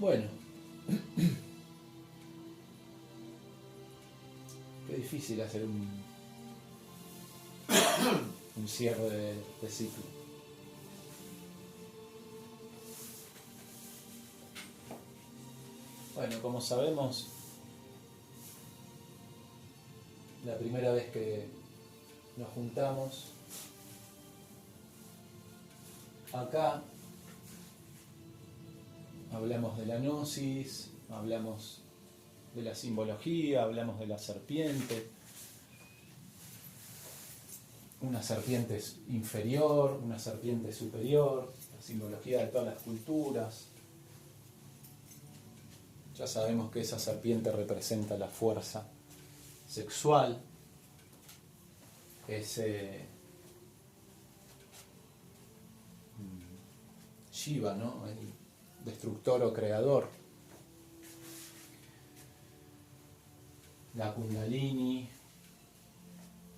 Bueno, qué difícil hacer un cierre de ciclo. Bueno, como sabemos, la primera vez que nos juntamos acá, hablamos de la gnosis, hablamos de la simbología, hablamos de la serpiente. Una serpiente inferior, una serpiente superior, la simbología de todas las culturas. Ya sabemos que esa serpiente representa la fuerza sexual, ese Shiva, ¿no? El destructor o creador. La Kundalini,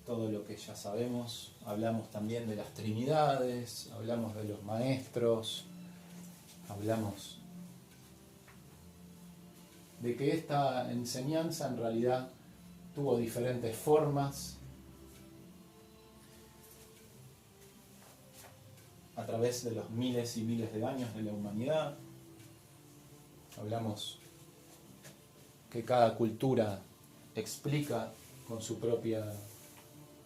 todo lo que ya sabemos. Hablamos también de las trinidades, hablamos de los maestros, hablamos de que esta enseñanza en realidad tuvo diferentes formas a través de los miles y miles de años de la humanidad. Hablamos que cada cultura explica con su propia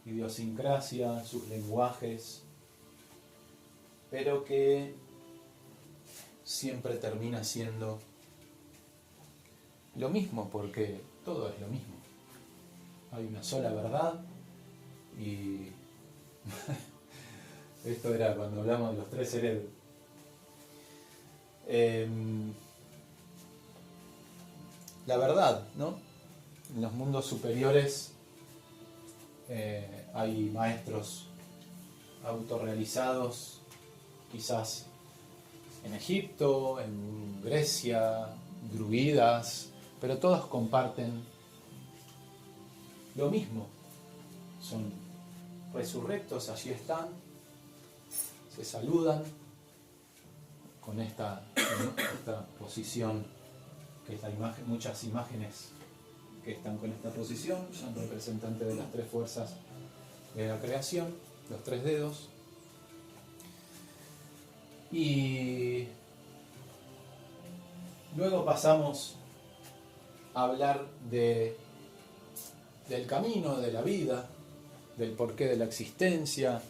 idiosincrasia, sus lenguajes, pero que siempre termina siendo lo mismo, porque todo es lo mismo. Hay una sola verdad y esto era cuando hablamos de los tres cerebros. La verdad, ¿no? En los mundos superiores hay maestros autorrealizados, quizás en Egipto, en Grecia, druidas, pero todos comparten lo mismo. Son resurrectos, allí están, se saludan con esta posición, que es la imagen, muchas imágenes que están con esta posición, son representantes de las tres fuerzas de la creación, los tres dedos. Y luego pasamos a hablar del camino, de la vida, del porqué de la existencia,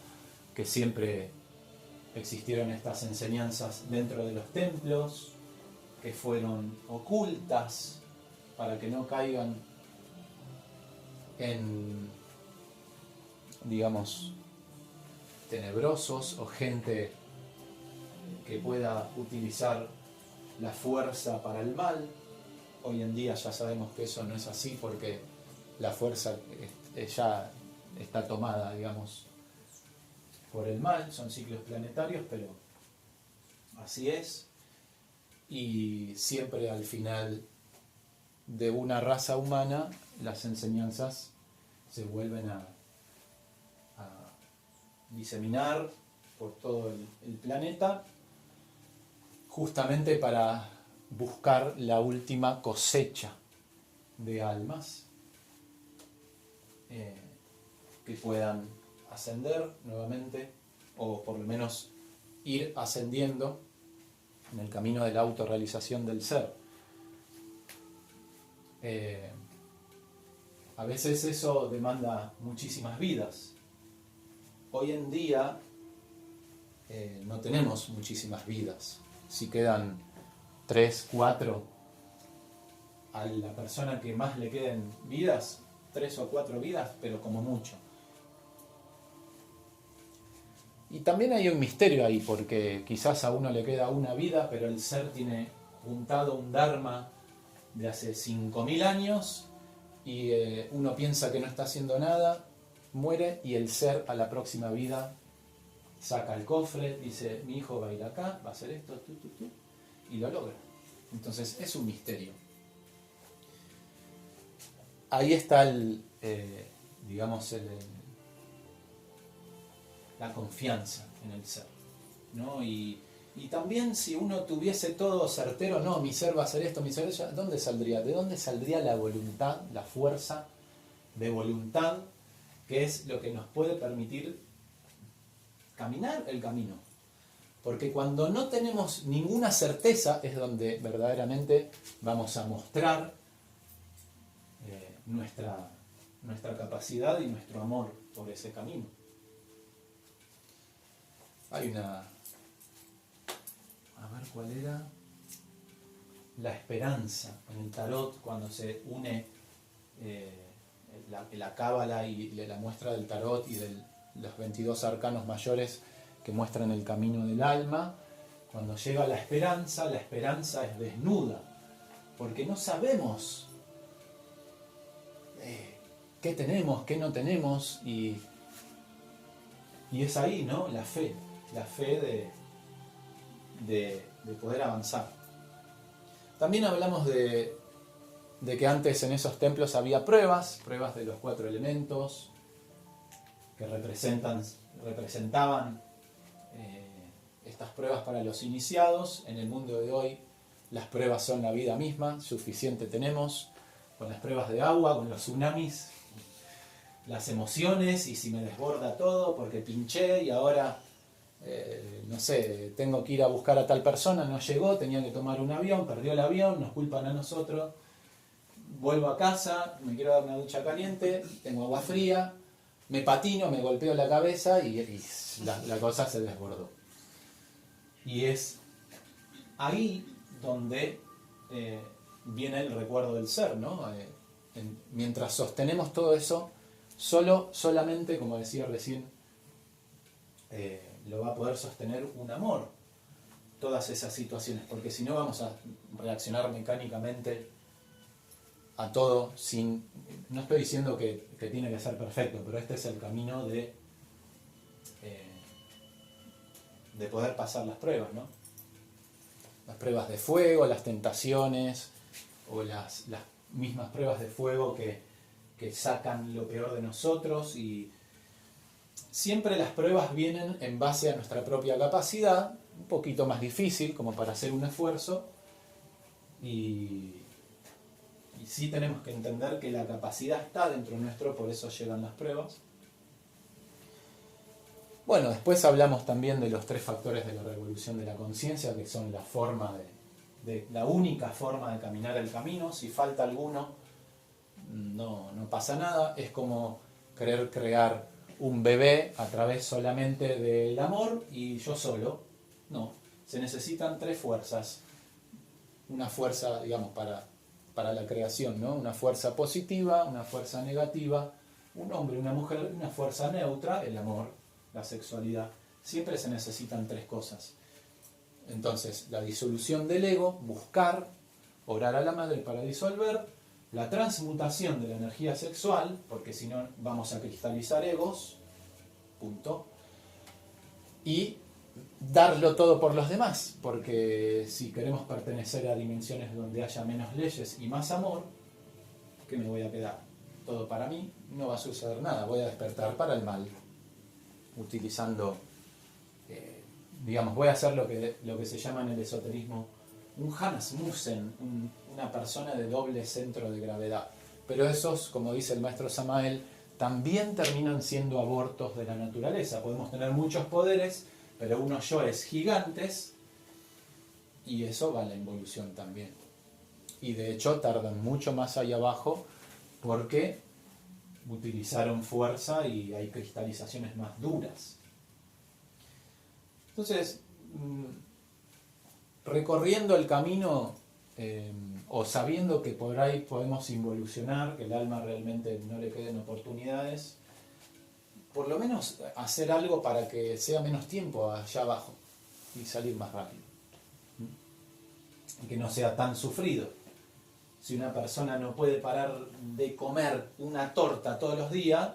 que siempre existieron estas enseñanzas dentro de los templos, que fueron ocultas para que no caigan en, digamos, tenebrosos o gente que pueda utilizar la fuerza para el mal. Hoy en día ya sabemos que eso no es así, porque la fuerza ya está tomada, digamos, por el mal. Son ciclos planetarios, pero así es. Y siempre al final de una raza humana, las enseñanzas se vuelven a diseminar por todo el planeta, justamente para buscar la última cosecha de almas que puedan ascender nuevamente, o por lo menos ir ascendiendo en el camino de la autorrealización del ser. A veces eso demanda muchísimas vidas. Hoy en día no tenemos muchísimas vidas. Si quedan 3, 4, a la persona que más le queden vidas, 3 o 4 vidas, pero como mucho. Y también hay un misterio ahí, porque quizás a uno le queda una vida, pero el ser tiene juntado un dharma de hace 5.000 años, y uno piensa que no está haciendo nada, muere, y el ser a la próxima vida saca el cofre, dice: mi hijo va a ir acá, va a hacer esto, y lo logra. Entonces es un misterio. Ahí está la confianza en el ser, ¿no? Y Y también si uno tuviese todo certero, no, mi ser va a hacer esto, mi ser eso, ¿dónde saldría? ¿De dónde saldría la voluntad, la fuerza de voluntad, que es lo que nos puede permitir caminar el camino? Porque cuando no tenemos ninguna certeza es donde verdaderamente vamos a mostrar nuestra capacidad y nuestro amor por ese camino. Hay una... A ver cuál era. La esperanza en el tarot, cuando se une la cábala y la muestra del tarot y de los 22 arcanos mayores que muestran el camino del alma. Cuando llega la esperanza es desnuda, porque no sabemos qué tenemos, qué no tenemos, y es ahí, ¿no? La fe de poder avanzar. También hablamos de que antes en esos templos había pruebas de los 4 elementos que representaban estas pruebas para los iniciados. En el mundo de hoy las pruebas son la vida misma, suficiente tenemos con las pruebas de agua, con los tsunamis, las emociones, y si me desborda todo porque pinché y ahora no sé, tengo que ir a buscar a tal persona, no llegó, tenía que tomar un avión, perdió el avión, nos culpan a nosotros, vuelvo a casa, me quiero dar una ducha caliente, tengo agua fría, me patino, me golpeo la cabeza y la cosa se desbordó. Y es ahí donde viene el recuerdo del ser, ¿no? Mientras sostenemos todo eso, solamente, como decía recién, lo va a poder sostener un amor, todas esas situaciones, porque si no vamos a reaccionar mecánicamente a todo sin... No estoy diciendo que tiene que ser perfecto, pero este es el camino de poder pasar las pruebas, ¿no? Las pruebas de fuego, las tentaciones, o las mismas pruebas de fuego que sacan lo peor de nosotros, y siempre las pruebas vienen en base a nuestra propia capacidad, un poquito más difícil como para hacer un esfuerzo, y sí tenemos que entender que la capacidad está dentro nuestro, por eso llegan las pruebas. Bueno, después hablamos también de los 3 factores de la revolución de la conciencia, que son la forma la única forma de caminar el camino. Si falta alguno, no pasa nada. Es como querer crear un bebé a través solamente del amor y yo solo. No, se necesitan 3 fuerzas. Una fuerza, digamos, para la creación, ¿no? Una fuerza positiva, una fuerza negativa, un hombre, una mujer, una fuerza neutra, el amor, la sexualidad. Siempre se necesitan 3 cosas. Entonces, la disolución del ego, buscar, orar a la madre para disolver, la transmutación de la energía sexual, porque si no vamos a cristalizar egos, punto, y darlo todo por los demás, porque si queremos pertenecer a dimensiones donde haya menos leyes y más amor, ¿qué me voy a quedar? Todo para mí, no va a suceder nada, voy a despertar para el mal, utilizando, digamos, voy a hacer lo que se llama en el esoterismo un Hanasmussen, una persona de doble centro de gravedad. Pero esos, como dice el maestro Samael, también terminan siendo abortos de la naturaleza. Podemos tener muchos poderes, pero unos yoes gigantes, y eso va a la involución también. Y de hecho tardan mucho más ahí abajo porque utilizaron fuerza y hay cristalizaciones más duras. Entonces, recorriendo el camino o sabiendo que por ahí podemos involucionar, que el alma realmente no le queden oportunidades, por lo menos hacer algo para que sea menos tiempo allá abajo y salir más rápido. Y que no sea tan sufrido. Si una persona no puede parar de comer una torta todos los días,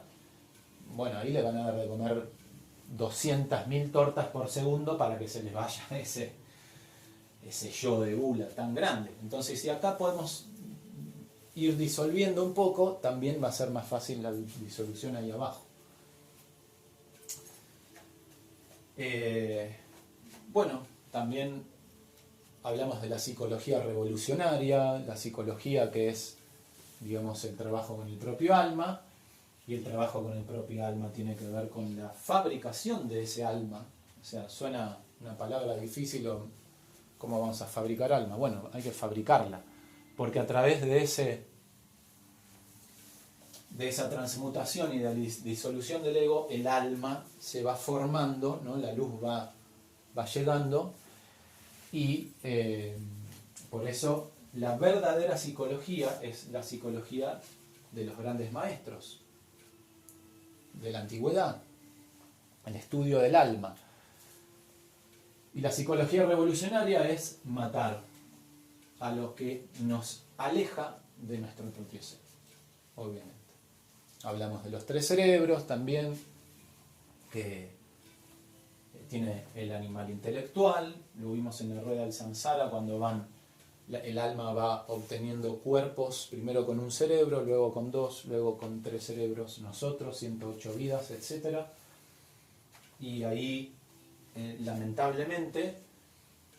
bueno, ahí le van a dar de comer 200.000 tortas por segundo para que se les vaya ese yo de gula tan grande. Entonces, si acá podemos ir disolviendo un poco, también va a ser más fácil la disolución ahí abajo. Bueno, también hablamos de la psicología revolucionaria, la psicología que es, digamos, el trabajo con el propio alma, y el trabajo con el propio alma tiene que ver con la fabricación de ese alma. O sea, suena una palabra difícil, ¿cómo vamos a fabricar alma? Bueno, hay que fabricarla, porque a través de esa transmutación y de la disolución del ego, el alma se va formando, ¿no? La luz va llegando, y por eso la verdadera psicología es la psicología de los grandes maestros de la antigüedad, el estudio del alma. Y la psicología revolucionaria es matar a lo que nos aleja de nuestro propio ser, obviamente. Hablamos de los 3 cerebros también, que tiene el animal intelectual, lo vimos en la rueda del samsara cuando el alma va obteniendo cuerpos, primero con un cerebro, luego con 2, luego con 3 cerebros nosotros, 108 vidas, etc. Y ahí, lamentablemente,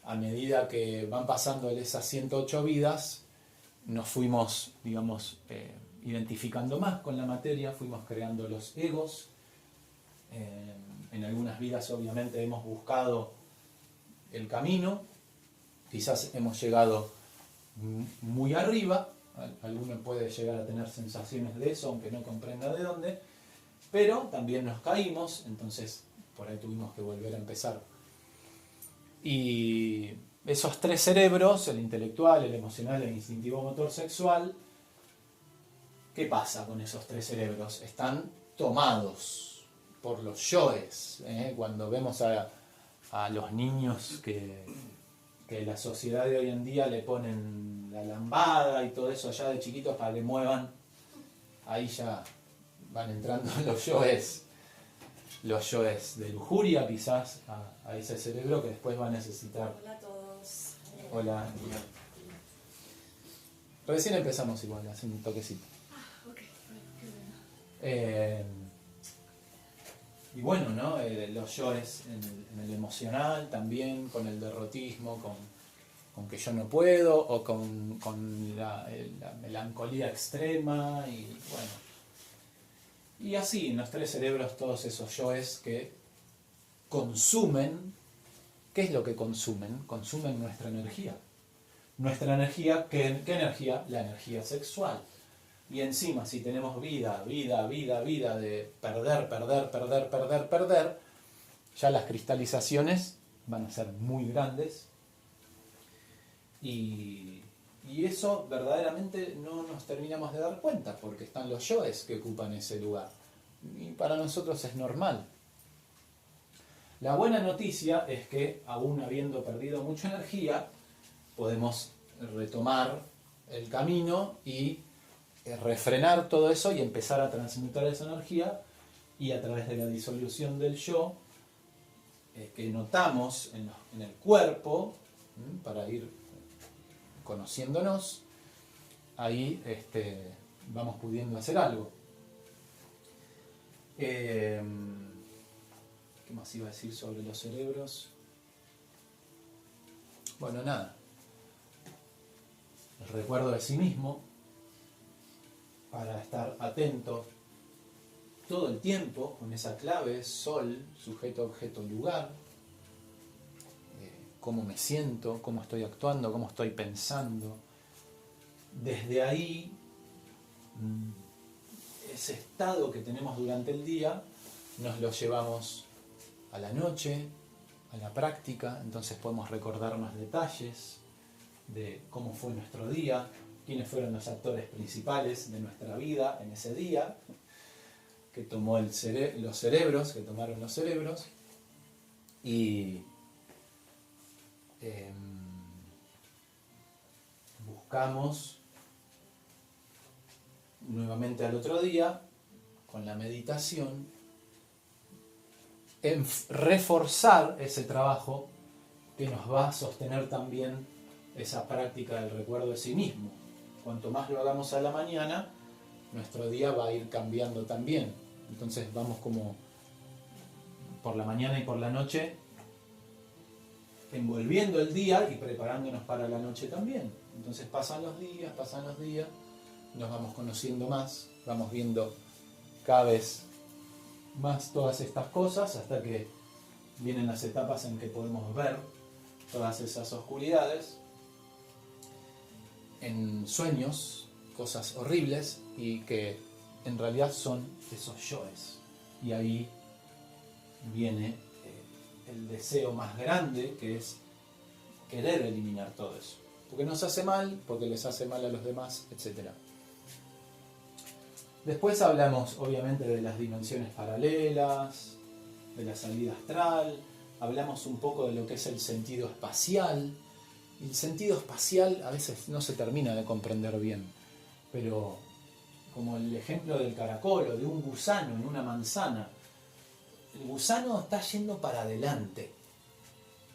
a medida que van pasando esas 108 vidas, nos fuimos, digamos, identificando más con la materia, fuimos creando los egos. En algunas vidas obviamente hemos buscado el camino, quizás hemos llegado muy arriba, alguno puede llegar a tener sensaciones de eso, aunque no comprenda de dónde, pero también nos caímos, entonces por ahí tuvimos que volver a empezar. Y esos 3 cerebros, el intelectual, el emocional, el instintivo motor sexual, ¿qué pasa con esos 3 cerebros? Están tomados por los yoes. Cuando vemos a los niños que la sociedad de hoy en día le ponen la lambada y todo eso ya de chiquitos para que muevan, ahí ya van entrando los yoes de lujuria quizás a ese cerebro que después va a necesitar. Hola a todos. Hola. Recién empezamos igual, hace un toquecito. Ok, qué bueno. Y bueno, ¿no? Los yoes en el emocional también, con el derrotismo, con que yo no puedo, o con la melancolía extrema, y bueno. Y así, en los 3 cerebros, todos esos yoes que consumen. ¿Qué es lo que consumen? Consumen nuestra energía. Nuestra energía, ¿qué energía? La energía sexual. Y encima, si tenemos vida de perder, ya las cristalizaciones van a ser muy grandes. Y eso verdaderamente no nos terminamos de dar cuenta, porque están los yoes que ocupan ese lugar. Y para nosotros es normal. La buena noticia es que, aún habiendo perdido mucha energía, podemos retomar el camino y refrenar todo eso y empezar a transmutar esa energía, y a través de la disolución del yo que notamos en el cuerpo, para ir conociéndonos, ahí vamos pudiendo hacer algo. ¿Qué más iba a decir sobre los cerebros? Bueno, nada. El recuerdo de sí mismo, para estar atento todo el tiempo con esa clave: sol, sujeto, objeto, lugar. Cómo me siento, cómo estoy actuando, cómo estoy pensando. Desde ahí, ese estado que tenemos durante el día, nos lo llevamos a la noche, a la práctica. Entonces podemos recordar más detalles de cómo fue nuestro día, quiénes fueron los actores principales de nuestra vida en ese día, que tomaron los cerebros, y buscamos nuevamente al otro día, con la meditación, en reforzar ese trabajo que nos va a sostener también esa práctica del recuerdo de sí mismo. Cuanto más lo hagamos a la mañana, nuestro día va a ir cambiando también. Entonces vamos como por la mañana y por la noche envolviendo el día y preparándonos para la noche también. Entonces pasan los días, nos vamos conociendo más, vamos viendo cada vez más todas estas cosas hasta que vienen las etapas en que podemos ver todas esas oscuridades en sueños, cosas horribles y que en realidad son esos yoes. Y ahí viene el deseo más grande, que es querer eliminar todo eso. Porque nos hace mal, porque les hace mal a los demás, etc. Después hablamos obviamente de las dimensiones paralelas, de la salida astral, hablamos un poco de lo que es el sentido espacial. El sentido espacial a veces no se termina de comprender bien, pero como el ejemplo del caracol o de un gusano en una manzana, el gusano está yendo para adelante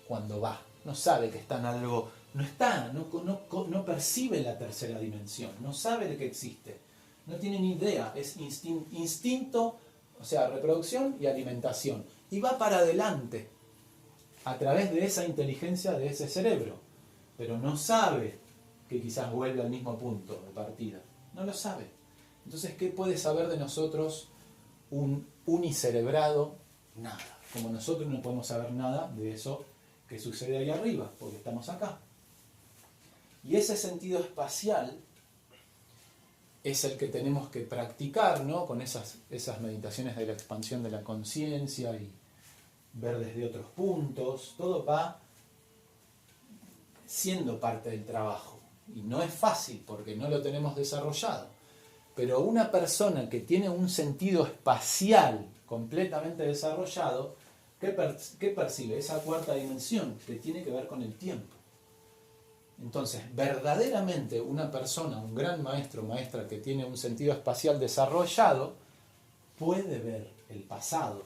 cuando va, no sabe que está en algo, no percibe la tercera dimensión, no sabe de que existe, no tiene ni idea, es instinto, o sea, reproducción y alimentación, y va para adelante a través de esa inteligencia de ese cerebro, pero no sabe que quizás vuelve al mismo punto de partida, no lo sabe. Entonces, ¿qué puede saber de nosotros un unicerebrado? Nada. Como nosotros no podemos saber nada de eso que sucede ahí arriba, porque estamos acá. Y ese sentido espacial es el que tenemos que practicar, ¿no? Con esas meditaciones de la expansión de la conciencia y ver desde otros puntos. Todo va siendo parte del trabajo. Y no es fácil porque no lo tenemos desarrollado. Pero una persona que tiene un sentido espacial completamente desarrollado, ¿qué percibe? Esa cuarta dimensión que tiene que ver con el tiempo. Entonces, verdaderamente una persona, un gran maestro o maestra que tiene un sentido espacial desarrollado, puede ver el pasado.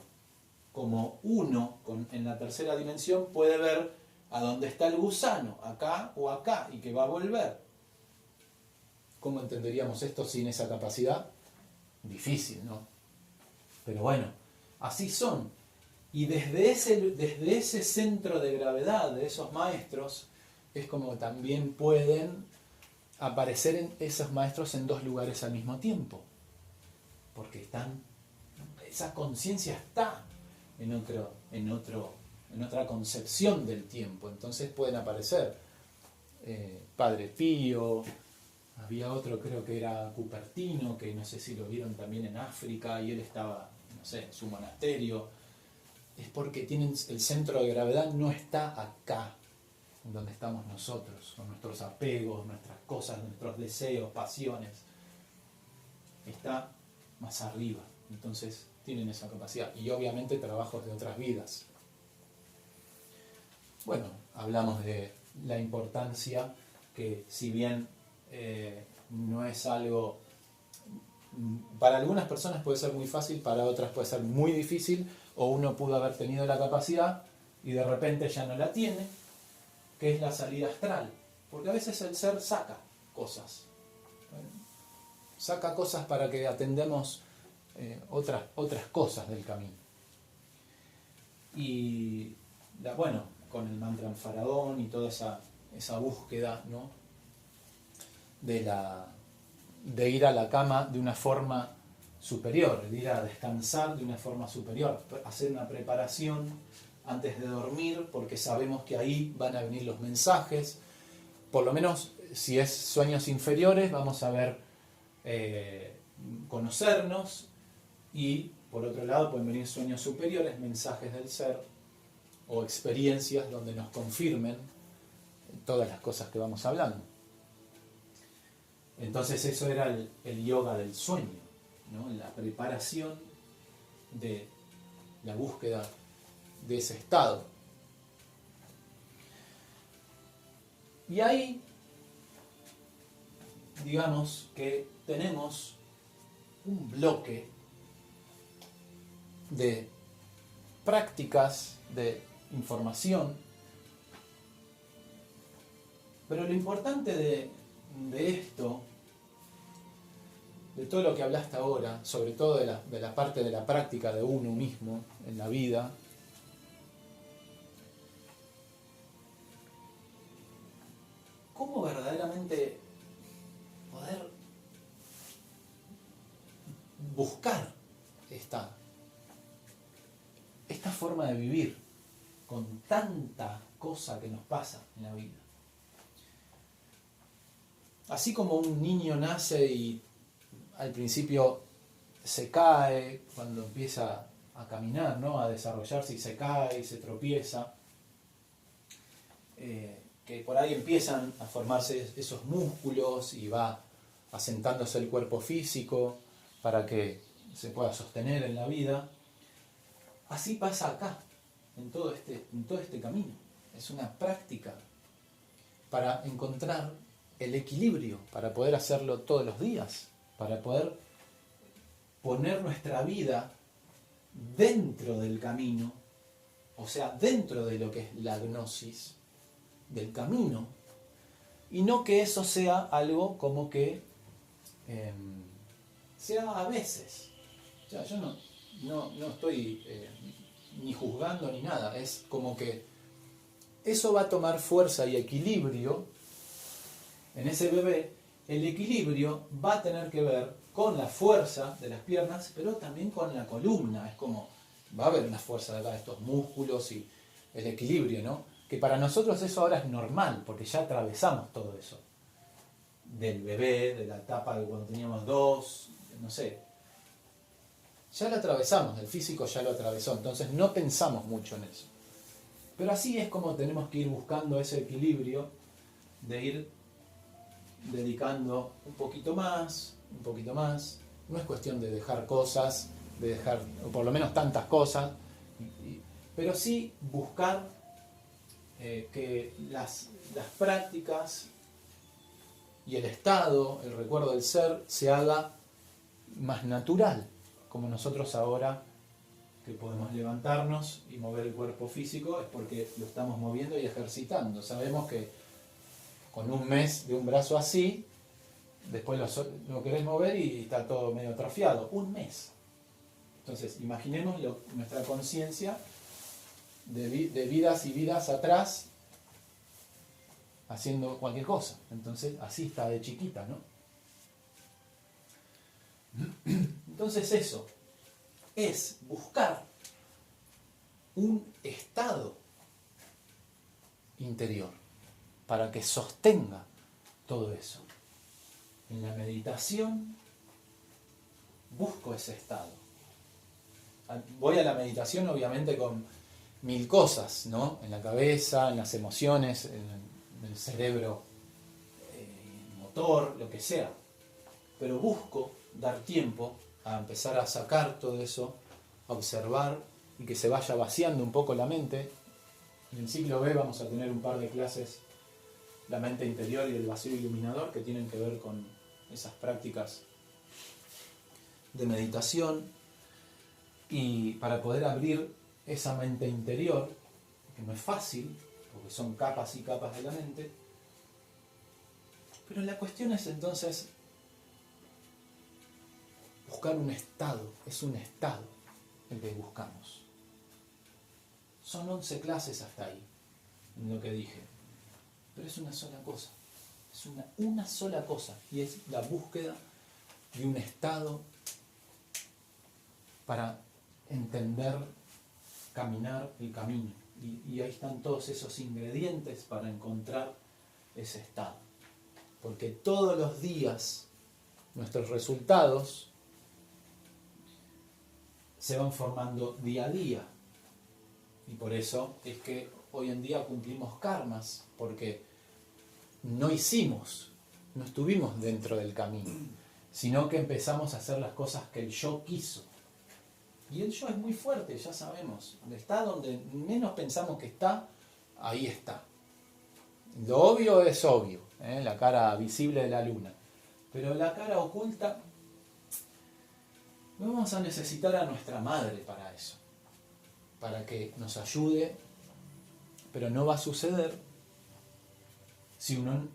Como uno en la tercera dimensión puede ver a dónde está el gusano, acá o acá, y que va a volver. ¿Cómo entenderíamos esto sin esa capacidad? Difícil, ¿no? Pero bueno, así son. Y desde ese centro de gravedad de esos maestros, es como también pueden aparecer esos maestros en dos lugares al mismo tiempo. Porque esa conciencia está en otra concepción del tiempo. Entonces pueden aparecer Padre Pío, había otro, creo que era Cupertino, que no sé si lo vieron también en África, y él estaba, no sé, en su monasterio. Es porque el centro de gravedad no está acá, en donde estamos nosotros, con nuestros apegos, nuestras cosas, nuestros deseos, pasiones. Está más arriba. Entonces tienen esa capacidad. Y obviamente trabajos de otras vidas. Bueno, hablamos de la importancia que, si bien no es algo, para algunas personas puede ser muy fácil, para otras puede ser muy difícil, o uno pudo haber tenido la capacidad y de repente ya no la tiene, que es la salida astral, porque a veces el ser saca cosas, saca cosas para que atendamos otras cosas del camino. Y bueno, con el mantra en faraón y toda esa búsqueda, ¿no? de ir a la cama de una forma superior, de ir a descansar de una forma superior, hacer una preparación antes de dormir, porque sabemos que ahí van a venir los mensajes. Por lo menos si es sueños inferiores, vamos a ver conocernos, y por otro lado pueden venir sueños superiores, mensajes del ser o experiencias donde nos confirmen todas las cosas que vamos hablando. Entonces eso era el yoga del sueño, ¿no? La preparación de la búsqueda de ese estado. Y ahí, digamos que tenemos un bloque de prácticas de información, pero lo importante de esto, de todo lo que hablaste ahora, sobre todo de la parte de la práctica de uno mismo en la vida, cómo verdaderamente poder buscar esta forma de vivir con tanta cosa que nos pasa en la vida. Así como un niño nace y al principio se cae, cuando empieza a caminar, ¿no? A desarrollarse, y se cae y se tropieza, que por ahí empiezan a formarse esos músculos y va asentándose el cuerpo físico para que se pueda sostener en la vida. Así pasa acá, en todo este camino. Es una práctica para encontrar el equilibrio, para poder hacerlo todos los días, para poder poner nuestra vida dentro del camino, o sea, dentro de lo que es la gnosis, del camino, y no que eso sea algo como que sea a veces. O sea, yo no estoy ni juzgando ni nada, es como que eso va a tomar fuerza y equilibrio en ese bebé. El equilibrio va a tener que ver con la fuerza de las piernas, pero también con la columna. Es como, va a haber una fuerza de acá, de estos músculos y el equilibrio, ¿no? Que para nosotros eso ahora es normal, porque ya atravesamos todo eso. Del bebé, de la etapa de cuando teníamos 2, no sé. Ya lo atravesamos, el físico ya lo atravesó, entonces no pensamos mucho en eso. Pero así es como tenemos que ir buscando ese equilibrio de ir dedicando un poquito más. No es cuestión de dejar cosas, de dejar, o por lo menos tantas cosas, pero sí buscar que las prácticas y el estado, el recuerdo del ser, se haga más natural, como nosotros ahora que podemos levantarnos y mover el cuerpo físico, es porque lo estamos moviendo y ejercitando. Sabemos que con un mes de un brazo así, después lo querés mover y está todo medio atrofiado. Un mes. Entonces, imaginemos nuestra conciencia de vidas y vidas atrás haciendo cualquier cosa. Entonces, así está de chiquita, ¿no? Entonces eso es buscar un estado interior para que sostenga todo eso. En la meditación busco ese estado. Voy a la meditación obviamente con 1000 cosas, ¿no? En la cabeza, en las emociones, en el cerebro motor, lo que sea. Pero busco dar tiempo a empezar a sacar todo eso, a observar y que se vaya vaciando un poco la mente. En el ciclo B vamos a tener un par de clases, la mente interior y el vacío iluminador, que tienen que ver con esas prácticas de meditación. Y para poder abrir esa mente interior, que no es fácil, porque son capas y capas de la mente, pero la cuestión es entonces buscar un estado, es un estado el que buscamos. Son 11 clases hasta ahí, en lo que dije, pero es una sola cosa, es una sola cosa, y es la búsqueda de un estado para entender, caminar el camino. Y ahí están todos esos ingredientes para encontrar ese estado. Porque todos los días nuestros resultados se van formando día a día. Y por eso es que hoy en día cumplimos karmas, porque no estuvimos dentro del camino, sino que empezamos a hacer las cosas que el yo quiso. Y el yo es muy fuerte, ya sabemos. Está donde menos pensamos que está, ahí está. Lo obvio es obvio, la cara visible de la luna. Pero la cara oculta, vamos a necesitar a nuestra madre para eso. Para que nos ayude, pero no va a suceder si uno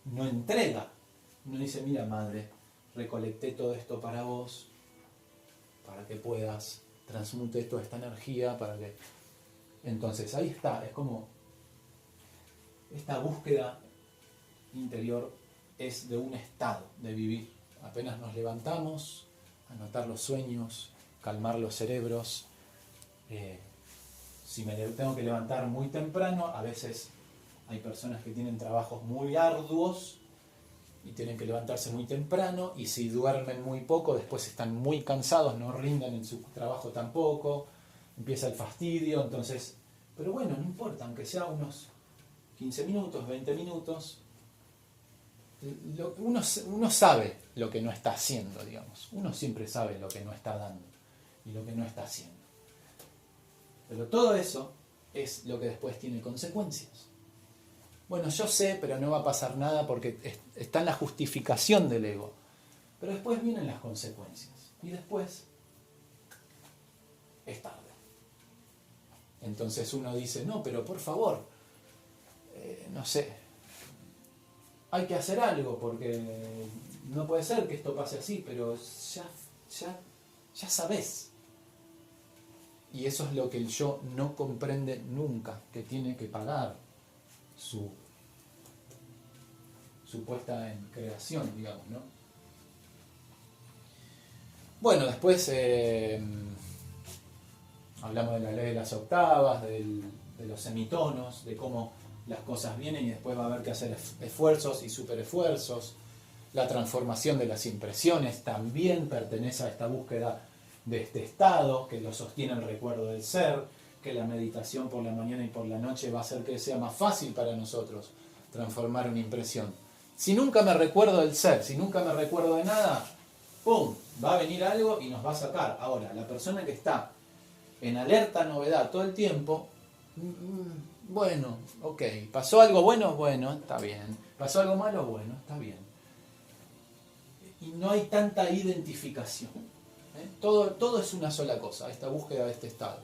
no entrega. Uno dice, mira madre, recolecté todo esto para vos, para que puedas transmute toda esta energía, para que... Entonces ahí está, es como esta búsqueda interior es de un estado de vivir. Apenas nos levantamos, anotar los sueños, calmar los cerebros. Si me tengo que levantar muy temprano, a veces hay personas que tienen trabajos muy arduos y tienen que levantarse muy temprano, y si duermen muy poco, después están muy cansados, no rinden en su trabajo tampoco, empieza el fastidio. Entonces, pero bueno, no importa, aunque sea unos 15 minutos, 20 minutos, uno sabe lo que no está haciendo, digamos. Uno siempre sabe lo que no está dando y lo que no está haciendo. Pero todo eso es lo que después tiene consecuencias. Bueno, yo sé, pero no va a pasar nada porque está en la justificación del ego. Pero después vienen las consecuencias. Y después es tarde. Entonces uno dice, no, pero por favor, no sé, hay que hacer algo porque no puede ser que esto pase así, pero ya sabés. Y eso es lo que el yo no comprende nunca, que tiene que pagar su puesta en creación, digamos, ¿no? Bueno, después hablamos de la ley de las octavas, de los semitonos, de cómo las cosas vienen y después va a haber que hacer esfuerzos y superesfuerzos. La transformación de las impresiones también pertenece a esta búsqueda de este estado que lo sostiene el recuerdo del ser, que la meditación por la mañana y por la noche va a hacer que sea más fácil para nosotros transformar una impresión. Si nunca me recuerdo del ser, si nunca me recuerdo de nada, ¡pum!, va a venir algo y nos va a sacar. Ahora, la persona que está en alerta novedad todo el tiempo, bueno, ok, pasó algo bueno, está bien. Pasó algo malo, bueno, está bien. Y no hay tanta identificación. Todo es una sola cosa, esta búsqueda de este estado.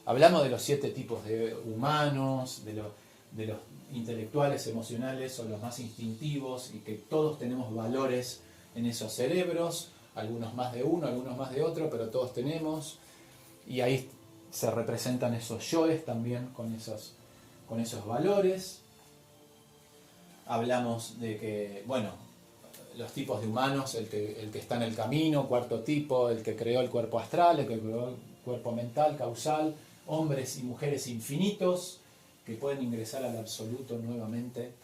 Hablamos de los 7 tipos de humanos, de los intelectuales, emocionales o los más instintivos, y que todos tenemos valores en esos cerebros, algunos más de uno, algunos más de otro, pero todos tenemos, y ahí se representan esos yoes también con esos valores. Hablamos de que, bueno, los tipos de humanos, el que está en el camino, 4.º tipo, el que creó el cuerpo astral, el que creó el cuerpo mental, causal, hombres y mujeres infinitos, que pueden ingresar al absoluto nuevamente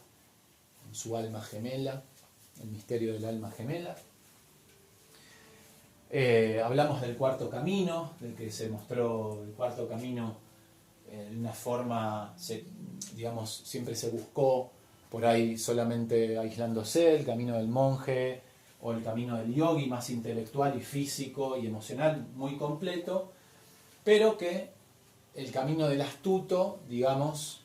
en su alma gemela, el misterio del alma gemela. Hablamos del 4.º camino, del que se mostró el 4.º camino en una forma, digamos, siempre se buscó por ahí solamente aislándose, el camino del monje o el camino del yogi, más intelectual y físico y emocional, muy completo, pero que el camino del astuto, digamos,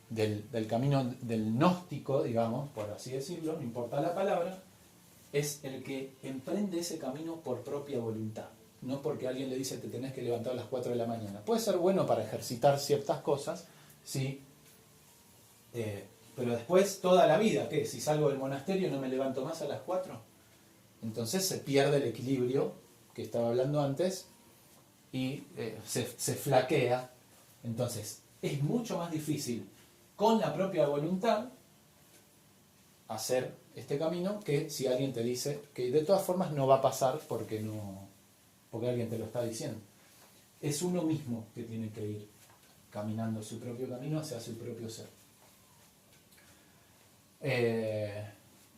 del camino del gnóstico, digamos, por así decirlo, no importa la palabra, es el que emprende ese camino por propia voluntad, no porque alguien le dice te tenés que levantar a las 4 de la mañana. Puede ser bueno para ejercitar ciertas cosas, sí, pero después toda la vida, ¿qué? Si salgo del monasterio no me levanto más a las 4. Entonces se pierde el equilibrio que estaba hablando antes y se flaquea. Entonces es mucho más difícil con la propia voluntad hacer este camino que si alguien te dice que de todas formas no va a pasar porque alguien te lo está diciendo. Es uno mismo que tiene que ir caminando su propio camino hacia su propio ser.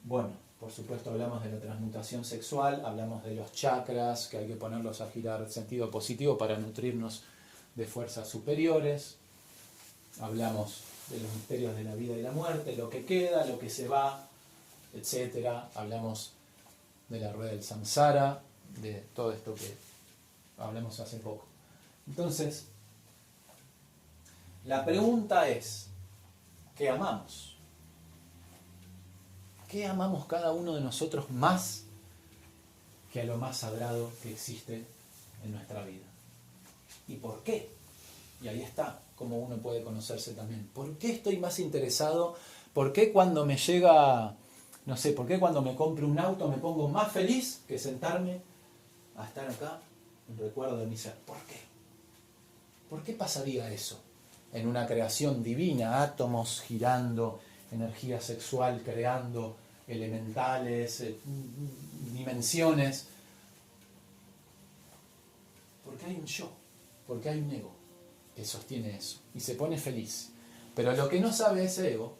Bueno, por supuesto hablamos de la transmutación sexual, hablamos de los chakras, que hay que ponerlos a girar en sentido positivo para nutrirnos de fuerzas superiores. Hablamos de los misterios de la vida y la muerte, lo que queda, lo que se va, etc. Hablamos de la rueda del samsara, de todo esto que hablamos hace poco. Entonces, la pregunta es, ¿qué amamos? ¿Qué amamos cada uno de nosotros más que a lo más sagrado que existe en nuestra vida? ¿Y por qué? Y ahí está cómo uno puede conocerse también. ¿Por qué estoy más interesado? ¿Por qué cuando me llega, no sé, por qué cuando me compro un auto me pongo más feliz que sentarme a estar acá en recuerdo de mi ser? ¿Por qué? ¿Por qué pasaría eso en una creación divina, átomos girando energía sexual creando elementales, dimensiones. Porque hay un yo, porque hay un ego que sostiene eso y se pone feliz. Pero lo que no sabe ese ego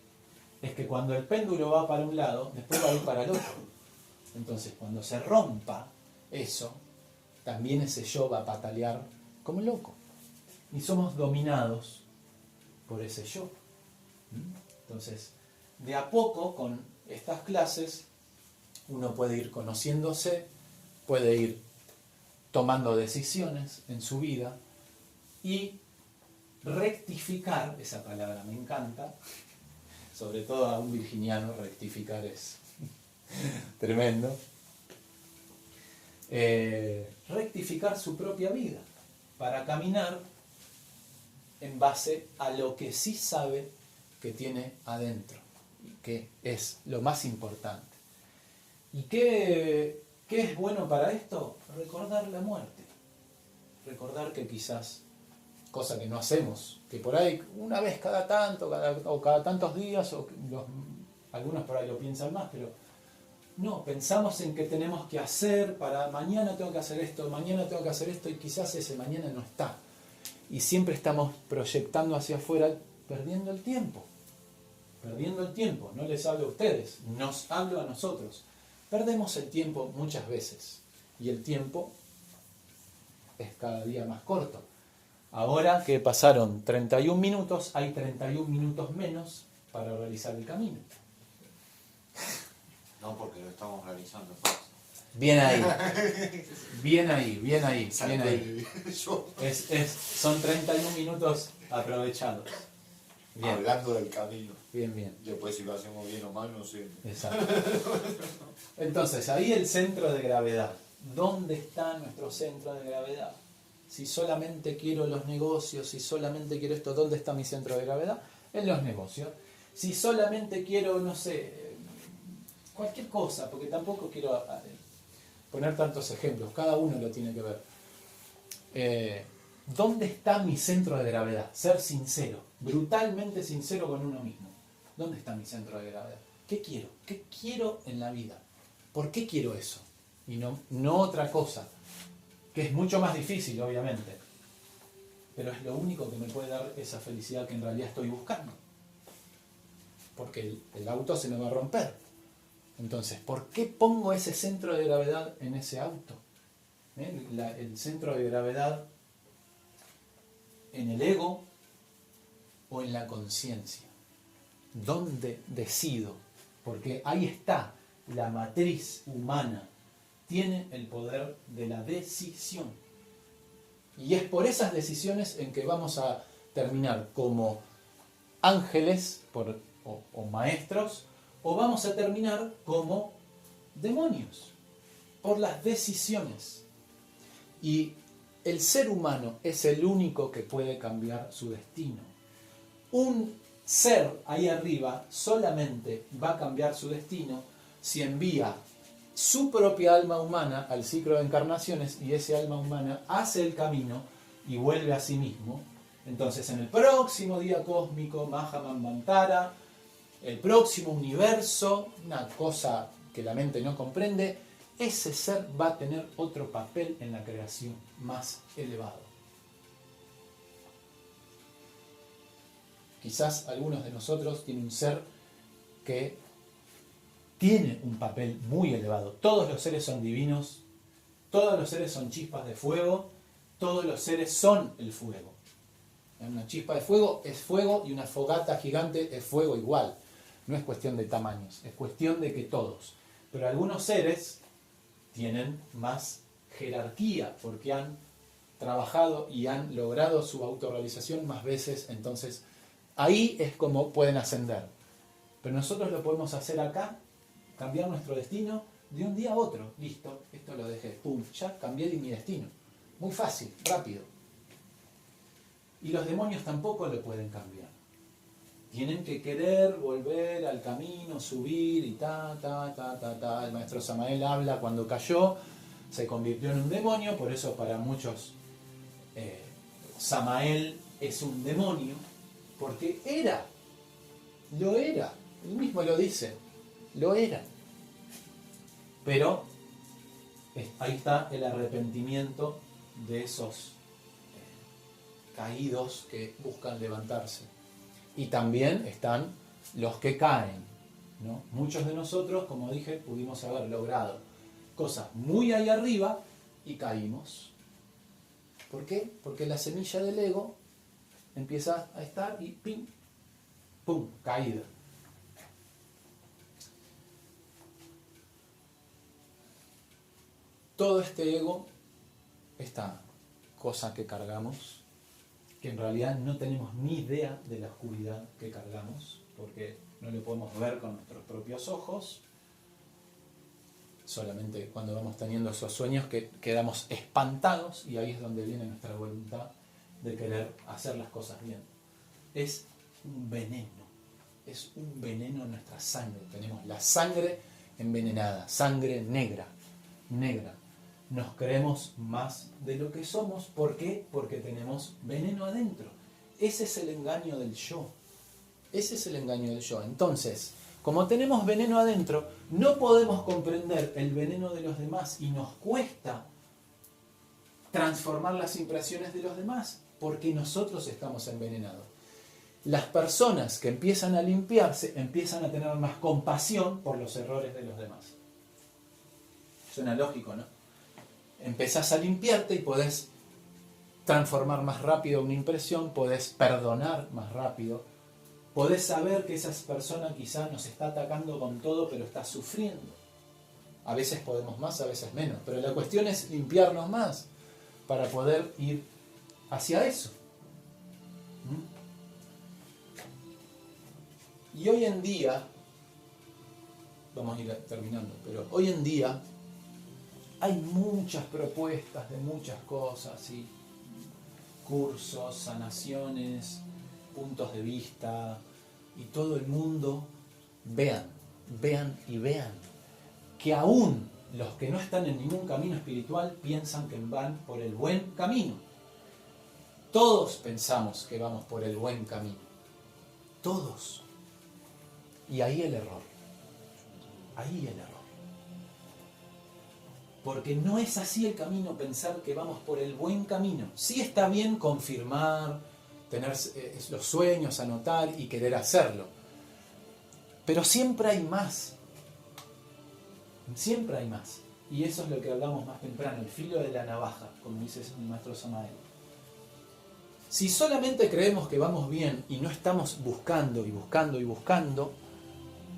es que cuando el péndulo va para un lado, después va a ir para el otro. Entonces, cuando se rompa eso, también ese yo va a patalear como loco. Y somos dominados por ese yo. Entonces, de a poco, con estas clases, uno puede ir conociéndose, puede ir tomando decisiones en su vida y rectificar, esa palabra me encanta, sobre todo a un virginiano rectificar es tremendo, rectificar su propia vida para caminar en base a lo que sí sabe que tiene adentro, que es lo más importante. ¿Y qué es bueno para esto? Recordar la muerte. Recordar que quizás, cosa que no hacemos, que por ahí una vez cada tanto, cada tantos días, algunos por ahí lo piensan más, pero no, pensamos en que tenemos que hacer, para mañana tengo que hacer esto, mañana tengo que hacer esto, y quizás ese mañana no está. Y siempre estamos proyectando hacia afuera, perdiendo el tiempo. Perdiendo el tiempo, no les hablo a ustedes, nos hablo a nosotros. Perdemos el tiempo muchas veces, y el tiempo es cada día más corto. Ahora que pasaron 31 minutos, hay 31 minutos menos para realizar el camino. No, porque lo estamos realizando. Bien ahí, bien ahí, bien ahí, bien ahí. Son 31 minutos aprovechados. Bien. Hablando del camino. Bien, bien. Después si lo hacemos bien o mal, no sé. Exacto. Entonces, ahí el centro de gravedad. ¿Dónde está nuestro centro de gravedad? Si solamente quiero los negocios, si solamente quiero esto, ¿dónde está mi centro de gravedad? En los negocios. Si solamente quiero, no sé, cualquier cosa, porque tampoco quiero poner tantos ejemplos, cada uno lo tiene que ver. ¿Dónde está mi centro de gravedad? Ser sincero, brutalmente sincero con uno mismo. ¿Dónde está mi centro de gravedad? ¿Qué quiero? ¿Qué quiero en la vida? ¿Por qué quiero eso? Y no otra cosa, que es mucho más difícil, obviamente. Pero es lo único que me puede dar esa felicidad que en realidad estoy buscando. Porque el auto se me va a romper. Entonces, ¿por qué pongo ese centro de gravedad en ese auto? El centro de gravedad en el ego o en la conciencia. ¿Dónde decido? Porque ahí está la matriz humana. Tiene el poder de la decisión. Y es por esas decisiones en que vamos a terminar como ángeles o maestros, o vamos a terminar como demonios, por las decisiones. Y el ser humano es el único que puede cambiar su destino. Un ser ahí arriba solamente va a cambiar su destino si envía su propia alma humana al ciclo de encarnaciones y ese alma humana hace el camino y vuelve a sí mismo. Entonces en el próximo día cósmico, Mahamantara, el próximo universo, una cosa que la mente no comprende, ese ser va a tener otro papel en la creación más elevado. Quizás algunos de nosotros tienen un ser que tiene un papel muy elevado. Todos los seres son divinos, todos los seres son chispas de fuego, todos los seres son el fuego. Una chispa de fuego es fuego y una fogata gigante es fuego igual. No es cuestión de tamaños, es cuestión de que todos. Pero algunos seres tienen más jerarquía porque han trabajado y han logrado su autorrealización más veces, entonces ahí es como pueden ascender. Pero nosotros lo podemos hacer acá, cambiar nuestro destino de un día a otro. Listo, esto lo dejé, pum, ya cambié mi destino. Muy fácil, rápido. Y los demonios tampoco lo pueden cambiar. Tienen que querer volver al camino, subir y El maestro Samael habla cuando cayó, se convirtió en un demonio, por eso para muchos Samael es un demonio, porque lo era. Él mismo lo dice, lo era. Pero ahí está el arrepentimiento de esos caídos que buscan levantarse. Y también están los que caen, ¿no? Muchos de nosotros, como dije, pudimos haber logrado cosas muy ahí arriba y caímos. ¿Por qué? Porque la semilla del ego empieza a estar y ¡pim! ¡Pum! Caída. Todo este ego, esta cosa que cargamos, que en realidad no tenemos ni idea de la oscuridad que cargamos, porque no lo podemos ver con nuestros propios ojos, solamente cuando vamos teniendo esos sueños que quedamos espantados, y ahí es donde viene nuestra voluntad de querer hacer las cosas bien. Es un veneno en nuestra sangre. Tenemos la sangre envenenada, sangre negra. Nos creemos más de lo que somos. ¿Por qué? Porque tenemos veneno adentro. Ese es el engaño del yo. Entonces, como tenemos veneno adentro, no podemos comprender el veneno de los demás y nos cuesta transformar las impresiones de los demás porque nosotros estamos envenenados. Las personas que empiezan a limpiarse empiezan a tener más compasión por los errores de los demás. Suena lógico, ¿no? Empezás a limpiarte y podés transformar más rápido una impresión, podés perdonar más rápido, podés saber que esa persona quizás nos está atacando con todo, pero está sufriendo. A veces podemos más, a veces menos, pero la cuestión es limpiarnos más para poder ir hacia eso. Y hoy en día, vamos a ir terminando, pero hoy en día hay muchas propuestas de muchas cosas, ¿sí? Cursos, sanaciones, puntos de vista, y todo el mundo, vean, que aún los que no están en ningún camino espiritual piensan que van por el buen camino. Todos pensamos que vamos por el buen camino. Todos. Y ahí el error. Porque no es así el camino, pensar que vamos por el buen camino. Sí está bien confirmar, tener los sueños, anotar y querer hacerlo. Pero siempre hay más. Siempre hay más. Y eso es lo que hablamos más temprano, el filo de la navaja, como dice el maestro Samael. Si solamente creemos que vamos bien y no estamos buscando,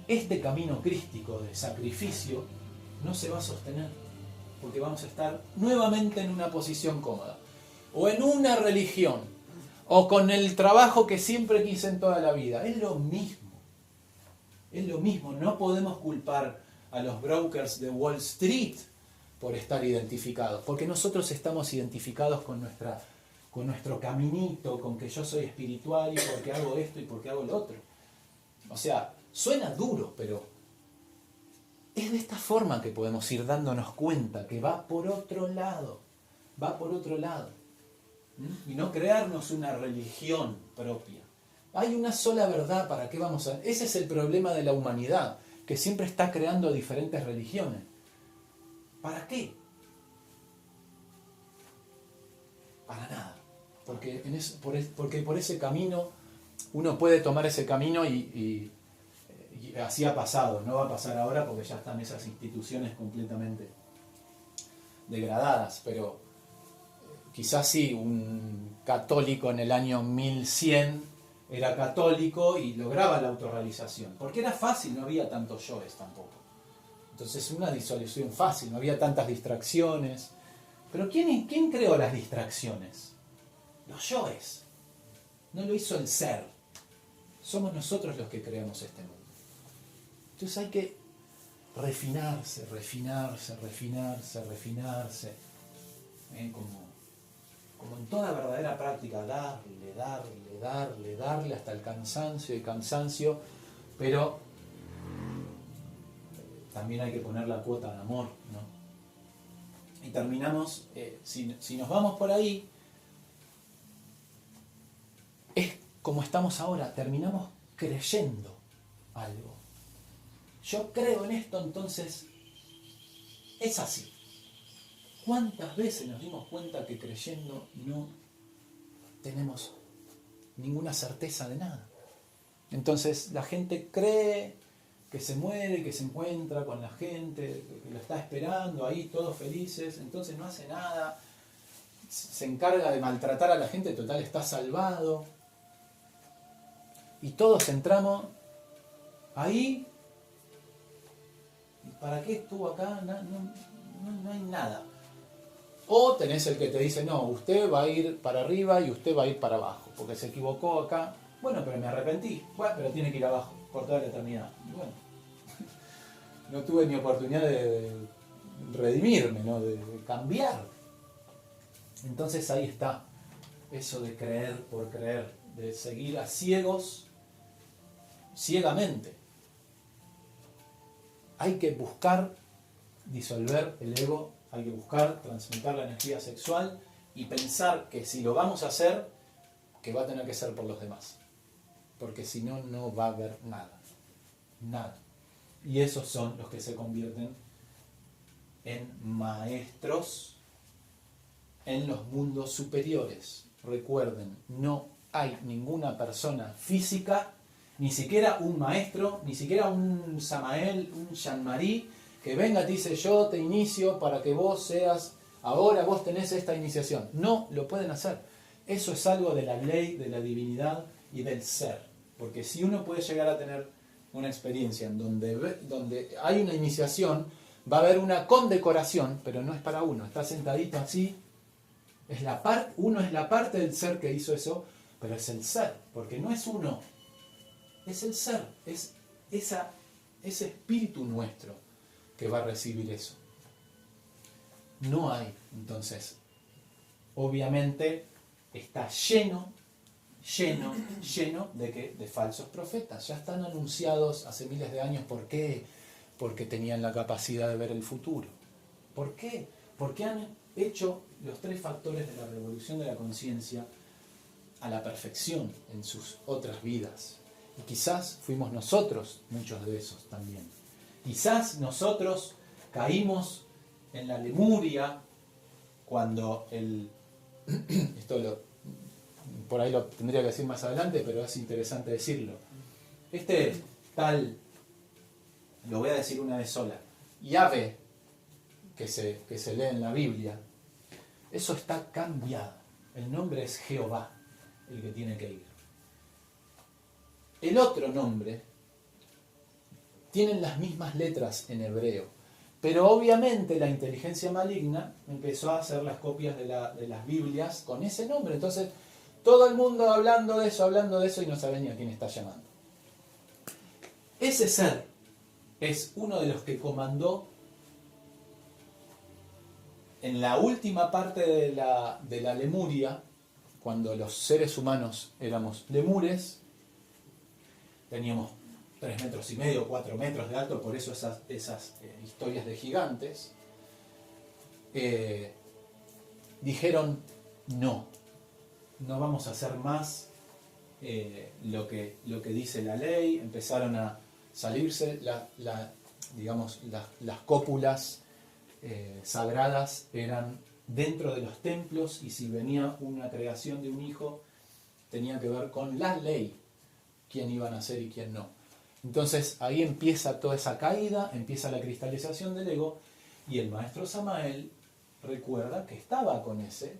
este camino crístico de sacrificio no se va a sostener, porque vamos a estar nuevamente en una posición cómoda, o en una religión, o con el trabajo que siempre quise en toda la vida. Es lo mismo, no podemos culpar a los brokers de Wall Street por estar identificados, porque nosotros estamos identificados con nuestro caminito, con que yo soy espiritual y porque hago esto y porque hago lo otro. O sea, suena duro, pero es de esta forma que podemos ir dándonos cuenta que va por otro lado. Y no crearnos una religión propia. Hay una sola verdad, ¿para qué vamos a...? Ese es el problema de la humanidad, que siempre está creando diferentes religiones. ¿Para qué? Para nada. Porque por ese camino, uno puede tomar ese camino y así ha pasado. No va a pasar ahora porque ya están esas instituciones completamente degradadas, pero quizás sí, un católico en el año 1100 era católico y lograba la autorrealización, porque era fácil, no había tantos yoes tampoco. Entonces una disolución fácil, no había tantas distracciones. Pero ¿quién creó las distracciones? Los yoes. No lo hizo el ser. Somos nosotros los que creamos este mundo. Entonces hay que refinarse. Como en toda verdadera práctica, darle hasta el cansancio, pero también hay que poner la cuota de amor, ¿no? Y terminamos, si nos vamos por ahí, es como estamos ahora, terminamos creyendo algo. Yo creo en esto, entonces es así. ¿Cuántas veces nos dimos cuenta que creyendo no tenemos ninguna certeza de nada? Entonces la gente cree que se muere, que se encuentra con la gente, que lo está esperando ahí, todos felices, entonces no hace nada, se encarga de maltratar a la gente, total está salvado. Y todos entramos ahí. ¿Para qué estuvo acá? No hay nada. O tenés el que te dice, no, usted va a ir para arriba y usted va a ir para abajo, porque se equivocó acá. Bueno, pero me arrepentí. Bueno, pero tiene que ir abajo, por toda la eternidad. Y bueno, no tuve ni oportunidad de redimirme, ¿no? de cambiar. Entonces ahí está, eso de creer por creer, de seguir a ciegos, ciegamente. Hay que buscar disolver el ego, hay que buscar transmutar la energía sexual y pensar que si lo vamos a hacer, que va a tener que ser por los demás. Porque si no, no va a haber nada. Nada. Y esos son los que se convierten en maestros en los mundos superiores. Recuerden, no hay ninguna persona física, ni siquiera un maestro, ni siquiera un Samael, un Jean-Marie, que venga y te dice, yo te inicio para que vos seas, ahora vos tenés esta iniciación. No lo pueden hacer. Eso es algo de la ley, de la divinidad y del ser. Porque si uno puede llegar a tener una experiencia en donde hay una iniciación, va a haber una condecoración, pero no es para uno. Está sentadito así. Uno es la parte del ser que hizo eso, pero es el ser, porque no es uno. Es el ser, es ese espíritu nuestro que va a recibir eso. No hay, entonces, obviamente está lleno de falsos profetas. Ya están anunciados hace miles de años. ¿Por qué? Porque tenían la capacidad de ver el futuro. ¿Por qué? Porque han hecho los 3 factores de la revolución de la conciencia a la perfección en sus otras vidas. Y quizás fuimos nosotros muchos de esos también. Quizás nosotros caímos en la Lemuria cuando por ahí lo tendría que decir más adelante, pero es interesante decirlo. Lo voy a decir una vez sola, Yahvé, que se lee en la Biblia, eso está cambiado. El nombre es Jehová, el que tiene que ir. El otro nombre tienen las mismas letras en hebreo, pero obviamente la inteligencia maligna empezó a hacer las copias de las Biblias con ese nombre. Entonces, todo el mundo hablando de eso y no sabe ni a quién está llamando. Ese ser es uno de los que comandó en la última parte de la Lemuria, cuando los seres humanos éramos lemures, teníamos 3,5 metros, 4 metros de alto, por eso esas historias de gigantes, dijeron no vamos a hacer más lo que dice la ley. Empezaron a salirse las cópulas sagradas eran dentro de los templos, y si venía una creación de un hijo tenía que ver con la ley, quién iba a nacer y quién no. Entonces ahí empieza toda esa caída, empieza la cristalización del ego, y el maestro Samael recuerda que estaba con ese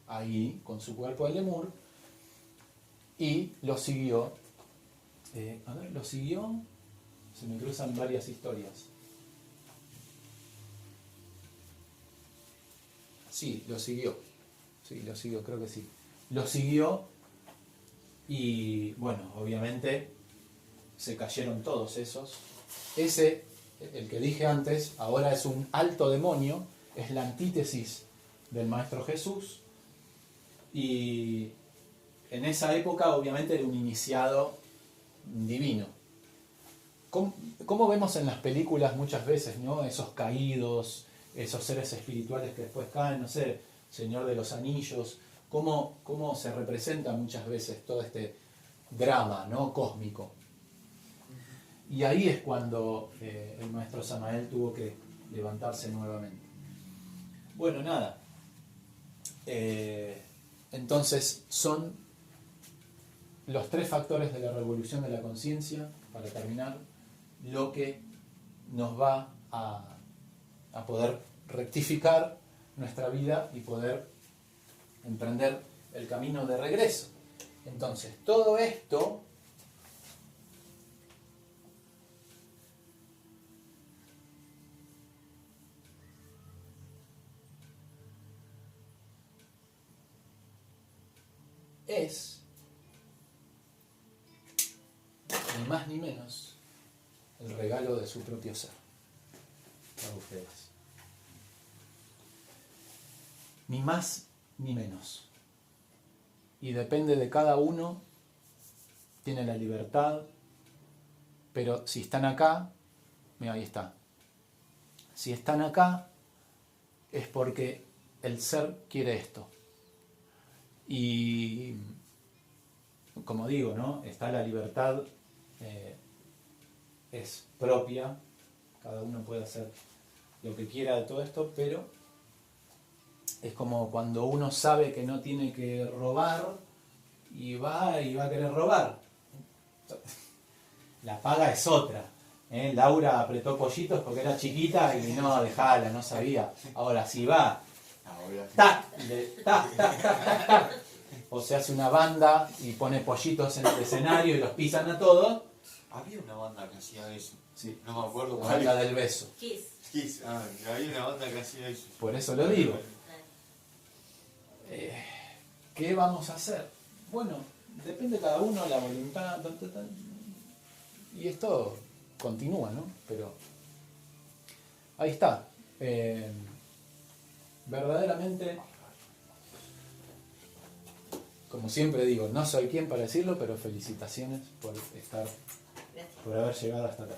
ahí, con su cuerpo de lemur, y lo siguió. Lo siguió, se me cruzan varias historias. Sí, lo siguió, creo que sí. Lo siguió y, bueno, obviamente se cayeron todos esos. Ese, el que dije antes, ahora es un alto demonio, es la antítesis del Maestro Jesús. Y en esa época, obviamente, era un iniciado divino. ¿Cómo vemos en las películas muchas veces, ¿no? Esos caídos, esos seres espirituales que después caen, no sé, Señor de los Anillos, cómo se representa muchas veces todo este drama, ¿no? Cósmico. Y ahí es cuando el maestro Samael tuvo que levantarse nuevamente. Bueno, nada. Entonces son los 3 factores de la revolución de la conciencia, para terminar, lo que nos va a poder rectificar nuestra vida y poder emprender el camino de regreso. Entonces, todo esto es, ni más ni menos, el regalo de su propio ser para ustedes. Ni más ni menos. Y depende de cada uno, tiene la libertad, pero si están acá, mira, ahí está. Si están acá, es porque el ser quiere esto. Y, como digo, ¿no? Está la libertad, es propia, cada uno puede hacer lo que quiera de todo esto, pero es como cuando uno sabe que no tiene que robar y va a querer robar. La paga es otra. Laura apretó pollitos porque era chiquita y no, dejala, no sabía. Ahora si va, tac, tac, tac, tac, tac, o se hace una banda y pone pollitos en el escenario y los pisan a todos. Había una banda que hacía eso. Sí. No me acuerdo La cuál. banda del beso. Kiss. Kiss. Había una banda que hacía eso. Por eso lo digo. ¿Qué vamos a hacer? Bueno, depende de cada uno, la voluntad, y esto continúa, ¿no? Pero ahí está. Verdaderamente, como siempre digo, no soy quien para decirlo, pero felicitaciones por Gracias. haber llegado hasta acá.